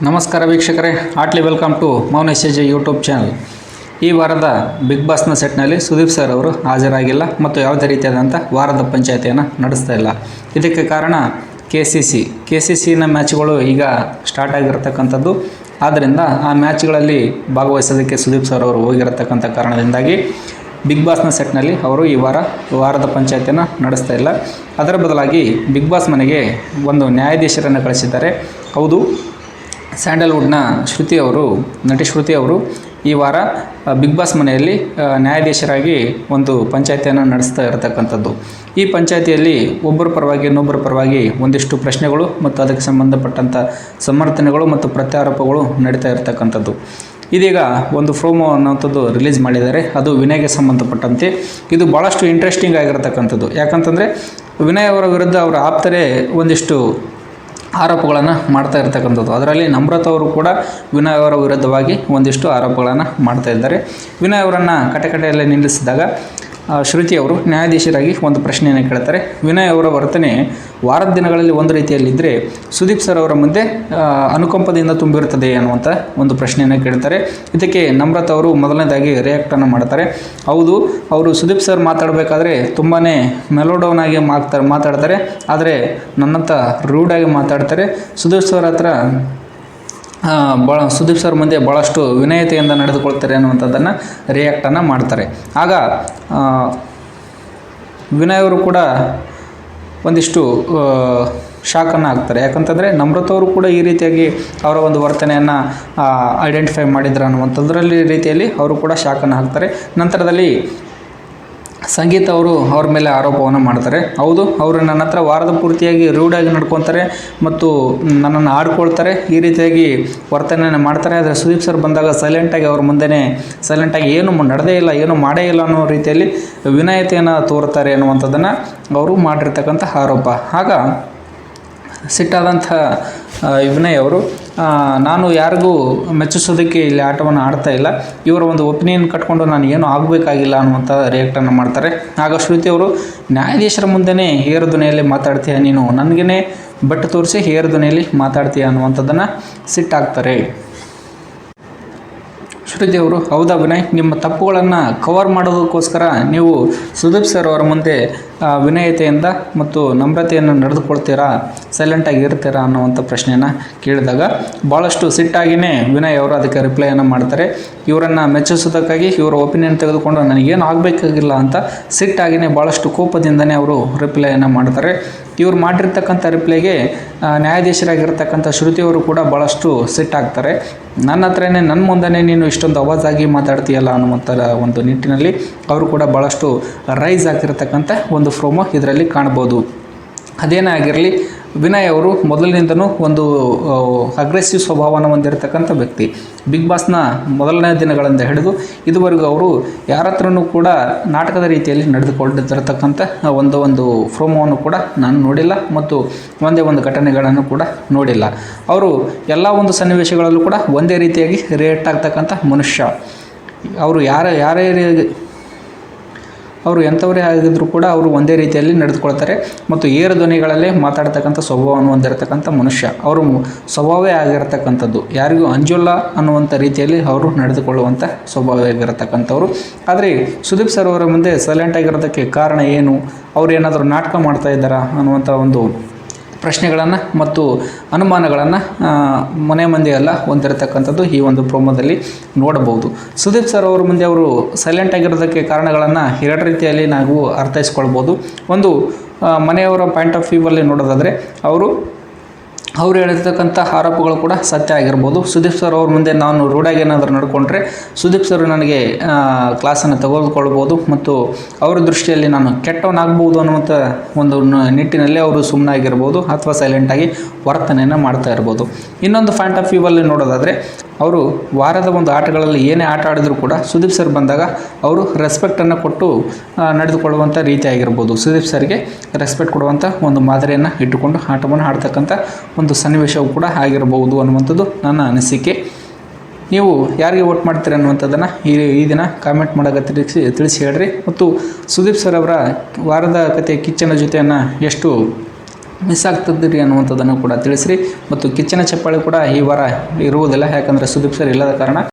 ನಮಸ್ಕಾರ ವೀಕ್ಷಕರೇ, heartly welcome to ಮೌನ ಎಸ್ ಯೂಟ್ಯೂಬ್ ಚಾನಲ್. ಈ ವಾರದ ಬಿಗ್ ಬಾಸ್ನ ಸೆಟ್ನಲ್ಲಿ ಸುದೀಪ್ ಸರ್ ಅವರು ಹಾಜರಾಗಿಲ್ಲ ಮತ್ತು ಯಾವುದೇ ರೀತಿಯಾದಂಥ ವಾರದ ಪಂಚಾಯಿತಿಯನ್ನು ನಡೆಸ್ತಾ ಇಲ್ಲ. ಇದಕ್ಕೆ ಕಾರಣ ಕೆ ಸಿ ಸಿನ ಮ್ಯಾಚ್ಗಳು ಈಗ ಸ್ಟಾರ್ಟ್ ಆಗಿರತಕ್ಕಂಥದ್ದು. ಆದ್ದರಿಂದ ಆ ಮ್ಯಾಚ್ಗಳಲ್ಲಿ ಭಾಗವಹಿಸೋದಕ್ಕೆ ಸುದೀಪ್ ಸರ್ ಅವರು ಹೋಗಿರತಕ್ಕಂಥ ಕಾರಣದಿಂದಾಗಿ ಬಿಗ್ ಬಾಸ್ನ ಸೆಟ್ನಲ್ಲಿ ಅವರು ಈ ವಾರದ ಪಂಚಾಯಿತಿಯನ್ನು ನಡೆಸ್ತಾ ಇಲ್ಲ. ಅದರ ಬದಲಾಗಿ ಬಿಗ್ ಬಾಸ್ ಮನೆಗೆ ಒಂದು ನ್ಯಾಯಾಧೀಶರನ್ನು ಕಳಿಸಿದ್ದಾರೆ. ಹೌದು, ಸ್ಯಾಂಡಲ್ವುಡ್ನ ನಟಿ ಶ್ರುತಿ ಅವರು ಈ ವಾರ ಬಿಗ್ ಬಾಸ್ ಮನೆಯಲ್ಲಿ ನ್ಯಾಯಾಧೀಶರಾಗಿ ಒಂದು ಪಂಚಾಯಿತಿಯನ್ನು ನಡೆಸ್ತಾ ಇರತಕ್ಕಂಥದ್ದು. ಈ ಪಂಚಾಯಿತಿಯಲ್ಲಿ ಒಬ್ಬರ ಪರವಾಗಿ ಇನ್ನೊಬ್ಬರ ಪರವಾಗಿ ಒಂದಿಷ್ಟು ಪ್ರಶ್ನೆಗಳು ಮತ್ತು ಅದಕ್ಕೆ ಸಂಬಂಧಪಟ್ಟಂಥ ಸಮರ್ಥನೆಗಳು ಮತ್ತು ಪ್ರತ್ಯಾರೋಪಗಳು ನಡೀತಾ ಇರತಕ್ಕಂಥದ್ದು. ಇದೀಗ ಒಂದು ಪ್ರೋಮೋ ಅನ್ನೋಂಥದ್ದು ರಿಲೀಸ್ ಮಾಡಿದ್ದಾರೆ. ಅದು ವಿನಯ್ಗೆ ಸಂಬಂಧಪಟ್ಟಂತೆ ಇದು ಭಾಳಷ್ಟು ಇಂಟ್ರೆಸ್ಟಿಂಗ್ ಆಗಿರತಕ್ಕಂಥದ್ದು. ಯಾಕಂತಂದರೆ ವಿನಯ್ ಅವರ ವಿರುದ್ಧ ಅವರ ಆಪ್ತರೇ ಒಂದಿಷ್ಟು ಆರೋಪಗಳನ್ನು ಮಾಡ್ತಾ ಇರ್ತಕ್ಕಂಥದ್ದು. ಅದರಲ್ಲಿ ನಮ್ರತಾ ಅವರು ಕೂಡ ವಿನಯ್ ಅವರ ವಿರುದ್ಧವಾಗಿ ಒಂದಿಷ್ಟು ಆರೋಪಗಳನ್ನು ಮಾಡ್ತಾ ಇದ್ದಾರೆ. ವಿನಯ್ ಅವರನ್ನು ಕಟಕಟೆಯಲ್ಲಿ ನಿಲ್ಲಿಸಿದಾಗ ಶ್ರುತಿ ಅವರು ನ್ಯಾಯಾಧೀಶರಾಗಿ ಒಂದು ಪ್ರಶ್ನೆಯನ್ನು ಕೇಳ್ತಾರೆ. ವಿನಯ್ ಅವರ ವರ್ತನೆ ವಾರದ ದಿನಗಳಲ್ಲಿ ಒಂದು ರೀತಿಯಲ್ಲಿದ್ದರೆ ಸುದೀಪ್ ಸರ್ ಅವರ ಮುಂದೆ ಅನುಕಂಪದಿಂದ ತುಂಬಿರುತ್ತದೆ ಅನ್ನುವಂಥ ಒಂದು ಪ್ರಶ್ನೆಯನ್ನು ಕೇಳ್ತಾರೆ. ಇದಕ್ಕೆ ನಮ್ರತಾ ಅವರು ಮೊದಲನೇದಾಗಿ ರಿಯಾಕ್ಟನ್ನು ಮಾಡ್ತಾರೆ. ಹೌದು, ಅವರು ಸುದೀಪ್ ಸರ್ ಮಾತಾಡಬೇಕಾದ್ರೆ ತುಂಬಾ ಮೆಲೋಡೌನ್ ಆಗಿ ಮಾತಾಡ್ತಾರೆ, ಆದರೆ ನನ್ನಂಥ ರೂಡಾಗಿ ಮಾತಾಡ್ತಾರೆ. ಸುದೀಪ್ ಸರ್ ಮುಂದೆ ಭಾಳಷ್ಟು ವಿನಯತೆಯಿಂದ ನಡೆದುಕೊಳ್ತಾರೆ ಅನ್ನುವಂಥದ್ದನ್ನು ರಿಯಾಕ್ಟನ್ನು ಮಾಡ್ತಾರೆ. ಆಗ ವಿನಯ್ ಅವರು ಕೂಡ ಒಂದಿಷ್ಟು ಶಾಕನ್ನು ಹಾಕ್ತಾರೆ. ಯಾಕಂತಂದರೆ ನಮ್ರತಾ ಅವರು ಕೂಡ ಈ ರೀತಿಯಾಗಿ ಅವರ ಒಂದು ವರ್ತನೆಯನ್ನು ಐಡೆಂಟಿಫೈ ಮಾಡಿದ್ರು ಅನ್ನುವಂಥದ್ರಲ್ಲಿ ರೀತಿಯಲ್ಲಿ ಅವರು ಕೂಡ ಶಾಕನ್ನು ಹಾಕ್ತಾರೆ. ನಂತರದಲ್ಲಿ ಸಂಗೀತ ಅವರು ಅವ್ರ ಮೇಲೆ ಆರೋಪವನ್ನು ಮಾಡ್ತಾರೆ. ಹೌದು, ಅವರು ನನ್ನ ಹತ್ರ ವಾರದ ಪೂರ್ತಿಯಾಗಿ ರೂಢಾಗಿ ನಡ್ಕೊತಾರೆ ಮತ್ತು ನನ್ನನ್ನು ಆಡ್ಕೊಳ್ತಾರೆ, ಈ ರೀತಿಯಾಗಿ ವರ್ತನೆಯನ್ನು ಮಾಡ್ತಾರೆ. ಆದರೆ ಸುದೀಪ್ ಸರ್ ಬಂದಾಗ ಸೈಲೆಂಟಾಗಿ ಅವ್ರ ಮುಂದೆನೇ ಸೈಲೆಂಟಾಗಿ ಏನು ನಡೆದೇ ಇಲ್ಲ, ಏನು ಮಾಡೇ ಇಲ್ಲ ಅನ್ನೋ ರೀತಿಯಲ್ಲಿ ವಿನಯತೆಯನ್ನು ತೋರ್ತಾರೆ ಅನ್ನುವಂಥದ್ದನ್ನು ಅವರು ಮಾಡಿರ್ತಕ್ಕಂಥ ಆರೋಪ. ಆಗ ಸಿಟ್ಟಾದಂಥ ವಿನಯ್ ಅವರು ನಾನು ಯಾರಿಗೂ ಮೆಚ್ಚಿಸೋದಕ್ಕೆ ಇಲ್ಲಿ ಆಟವನ್ನು ಆಡ್ತಾ ಇಲ್ಲ, ಇವರ ಒಂದು ಒಪಿನಿಯನ್ ಕಟ್ಕೊಂಡು ನಾನು ಏನೂ ಆಗಬೇಕಾಗಿಲ್ಲ ಅನ್ನುವಂಥ ರಿಯಾಕ್ಟನ್ನು ಮಾಡ್ತಾರೆ. ಆಗ ಶ್ರುತಿ ಅವರು ನ್ಯಾಯಾಧೀಶರ ಮುಂದೆನೇ ಹೇರು ಧ್ವನಿಯಲ್ಲಿ ಮಾತಾಡ್ತೀಯ, ನೀನು ನನಗೇ ಬಟ್ಟು ತೋರಿಸಿ ಹೇರು ಧ್ವನಿಯಲ್ಲಿ ಮಾತಾಡ್ತೀಯ ಅನ್ನುವಂಥದ್ದನ್ನು ಸಿಟ್ಟಾಗ್ತಾರೆ. ಶ್ರುತಿ ಅವರು, ಹೌದಾ ವಿನಯ್, ನಿಮ್ಮ ತಪ್ಪುಗಳನ್ನು ಕವರ್ ಮಾಡೋದಕ್ಕೋಸ್ಕರ ನೀವು ಸುದೀಪ್ ಸರ್ ಅವರ ಮುಂದೆ ವಿನಯತೆಯಿಂದ ಮತ್ತು ನಮ್ರತೆಯನ್ನು ನಡೆದುಕೊಳ್ತೀರಾ, ಸೈಲೆಂಟಾಗಿ ಇರ್ತೀರಾ ಅನ್ನುವಂಥ ಪ್ರಶ್ನೆಯನ್ನು ಕೇಳಿದಾಗ ಭಾಳಷ್ಟು ಸಿಟ್ಟಾಗಿಯೇ ವಿನಯ್ ಅವರು ಅದಕ್ಕೆ ರಿಪ್ಲೈಯನ್ನು ಮಾಡ್ತಾರೆ. ಇವರನ್ನು ಮೆಚ್ಚಿಸೋದಕ್ಕಾಗಿ ಇವರ ಒಪಿನಿಯನ್ ತೆಗೆದುಕೊಂಡು ನನಗೇನು ಆಗಬೇಕಾಗಿಲ್ಲ ಅಂತ ಸಿಟ್ಟಾಗಿಯೇ ಭಾಳಷ್ಟು ಕೋಪದಿಂದನೇ ಅವರು ರಿಪ್ಲೈಯನ್ನು ಮಾಡ್ತಾರೆ. ಇವರು ಮಾಡಿರ್ತಕ್ಕಂಥ ರಿಪ್ಲೈಗೆ ನ್ಯಾಯಾಧೀಶರಾಗಿರ್ತಕ್ಕಂಥ ಶ್ರುತಿಯವರು ಕೂಡ ಭಾಳಷ್ಟು ಸಿಟ್ಟಾಗ್ತಾರೆ. ನನ್ನ ಹತ್ರನೇ ನನ್ನ ಮುಂದೆನೇ ನೀನು ಇಷ್ಟೊಂದು ಆವಾಜಾಗಿ ಮಾತಾಡ್ತೀಯಲ್ಲ ಅನ್ನುವಂಥ ಒಂದು ನಿಟ್ಟಿನಲ್ಲಿ ಅವರು ಕೂಡ ಭಾಳಷ್ಟು ರೈಸ್ ಆಗಿರತಕ್ಕಂಥ ಒಂದು ಪ್ರೋಮೋ ಇದರಲ್ಲಿ ಕಾಣ್ಬೋದು. ಅದೇನೇ ಆಗಿರಲಿ, ವಿನಯ್ ಅವರು ಮೊದಲಿನಿಂದನೂ ಒಂದು ಅಗ್ರೆಸಿವ್ ಸ್ವಭಾವವನ್ನು ಹೊಂದಿರತಕ್ಕಂಥ ವ್ಯಕ್ತಿ. ಬಿಗ್ ಬಾಸ್ನ ಮೊದಲನೇ ದಿನಗಳಿಂದ ಹಿಡಿದು ಇದುವರೆಗೂ ಅವರು ಯಾರ ಹತ್ರನೂ ಕೂಡ ನಾಟಕದ ರೀತಿಯಲ್ಲಿ ನಡೆದುಕೊಂಡಿರತಕ್ಕಂಥ ಒಂದು ಪ್ರೋಮೋವನ್ನು ಕೂಡ ನಾನು ನೋಡಿಲ್ಲ ಮತ್ತು ಒಂದೇ ಒಂದು ಘಟನೆಗಳನ್ನು ಕೂಡ ನೋಡಿಲ್ಲ. ಅವರು ಎಲ್ಲ ಒಂದು ಸನ್ನಿವೇಶಗಳಲ್ಲೂ ಕೂಡ ಒಂದೇ ರೀತಿಯಾಗಿ ರಿಯಾಕ್ಟ್ ಆಗ್ತಕ್ಕಂಥ ಮನುಷ್ಯ. ಅವರು ಅವರು ಎಂಥವರೇ ಆಗಿದ್ದರೂ ಕೂಡ ಅವರು ಒಂದೇ ರೀತಿಯಲ್ಲಿ ನಡೆದುಕೊಳ್ತಾರೆ ಮತ್ತು ಏರು ಧ್ವನಿಗಳಲ್ಲೇ ಮಾತಾಡ್ತಕ್ಕಂಥ ಸ್ವಭಾವವನ್ನು ಹೊಂದಿರತಕ್ಕಂಥ ಮನುಷ್ಯ. ಅವರು ಸ್ವಭಾವವೇ ಆಗಿರತಕ್ಕಂಥದ್ದು, ಯಾರಿಗೂ ಅಂಜೋಲ್ಲ ಅನ್ನುವಂಥ ರೀತಿಯಲ್ಲಿ ಅವರು ನಡೆದುಕೊಳ್ಳುವಂಥ ಸ್ವಭಾವ ಆಗಿರತಕ್ಕಂಥವ್ರು. ಆದರೆ ಸುದೀಪ್ ಸರ್ ಅವರ ಮುಂದೆ ಸೈಲೆಂಟಾಗಿರೋದಕ್ಕೆ ಕಾರಣ ಏನು, ಅವರು ಏನಾದರೂ ನಾಟಕ ಮಾಡ್ತಾ ಇದ್ದಾರಾ ಅನ್ನುವಂಥ ಒಂದು ಪ್ರಶ್ನೆಗಳನ್ನು ಮತ್ತು ಅನುಮಾನಗಳನ್ನು ಮನೆ ಮಂದಿಯೆಲ್ಲ ಹೊಂದಿರತಕ್ಕಂಥದ್ದು ಈ ಒಂದು ಪ್ರೋಮೋದಲ್ಲಿ ನೋಡಬಹುದು. ಸುದೀಪ್ ಸರ್ ಅವರ ಮುಂದೆ ಅವರು ಸೈಲೆಂಟಾಗಿರೋದಕ್ಕೆ ಕಾರಣಗಳನ್ನು ಎರಡು ರೀತಿಯಲ್ಲಿ ನಾವು ಅರ್ಥೈಸ್ಕೊಳ್ಬೋದು. ಒಂದು, ಮನೆಯವರ ಪಾಯಿಂಟ್ ಆಫ್ ವ್ಯೂವಲ್ಲಿ ನೋಡೋದಾದರೆ ಅವರು ಹೇಳಿರ್ತಕ್ಕಂಥ ಆರೋಪಗಳು ಕೂಡ ಸತ್ಯ ಆಗಿರ್ಬೋದು. ಸುದೀಪ್ ಸರ್ ಅವ್ರ ಮುಂದೆ ನಾನು ರೂಢಾಗಿ ಏನಾದರೂ ನಡ್ಕೊಂಡ್ರೆ ಸುದೀಪ್ ಸರ್ ನನಗೆ ಕ್ಲಾಸನ್ನು ತೆಗೆದುಕೊಳ್ಬೋದು ಮತ್ತು ಅವರ ದೃಷ್ಟಿಯಲ್ಲಿ ನಾನು ಕೆಟ್ಟವನಾಗ್ಬೋದು ಅನ್ನುವಂಥ ಒಂದು ನಿಟ್ಟಿನಲ್ಲಿ ಅವರು ಸುಮ್ಮನಾಗಿರ್ಬೋದು ಅಥವಾ ಸೈಲೆಂಟಾಗಿ ವರ್ತನೆಯನ್ನು ಮಾಡ್ತಾ ಇರ್ಬೋದು. ಇನ್ನೊಂದು ಪಾಯಿಂಟ್ ಆಫ್ ವ್ಯೂವಲ್ಲಿ ನೋಡೋದಾದರೆ ಅವರು ವಾರದ ಒಂದು ಆಟಗಳಲ್ಲಿ ಏನೇ ಆಟ ಆಡಿದರೂ ಕೂಡ ಸುದೀಪ್ ಸರ್ ಬಂದಾಗ ಅವರು ರೆಸ್ಪೆಕ್ಟನ್ನು ಕೊಟ್ಟು ನಡೆದುಕೊಳ್ಳುವಂಥ ರೀತಿ ಆಗಿರ್ಬೋದು. ಸುದೀಪ್ ಸರ್ಗೆ ರೆಸ್ಪೆಕ್ಟ್ ಕೊಡುವಂಥ ಒಂದು ಮಾದರಿಯನ್ನು ಇಟ್ಟುಕೊಂಡು ಆಟವನ್ನು ಆಡ್ತಕ್ಕಂಥ ಒಂದು ಸನ್ನಿವೇಶವು ಕೂಡ ಆಗಿರಬಹುದು ಅನ್ನುವಂಥದ್ದು ನನ್ನ ಅನಿಸಿಕೆ. ನೀವು ಯಾರಿಗೆ ವೋಟ್ ಮಾಡ್ತೀರಿ ಅನ್ನುವಂಥದ್ದನ್ನು ಈ ದಿನ ಕಾಮೆಂಟ್ ಮಾಡೋಕೆ ತಿಳಿಸಿ ಹೇಳ್ರಿ. ಮತ್ತು ಸುದೀಪ್ ಸರ್ ಅವರ ವಾರದ ಕತೆ ಕಿಚ್ಚನ ಜೊತೆಯನ್ನು ಎಷ್ಟು ಮಿಸ್ ಆಗ್ತಿದ್ದೀರಿ ಅನ್ನುವಂಥದ್ದನ್ನು ಕೂಡ ತಿಳಿಸ್ರಿ. ಮತ್ತು ಕಿಚ್ಚನ ಚಪ್ಪಾಳೆ ಕೂಡ ಈ ವಾರ ಇರುವುದಿಲ್ಲ, ಯಾಕಂದರೆ ಸುದೀಪ್ ಸರ್ ಇಲ್ಲದ ಕಾರಣ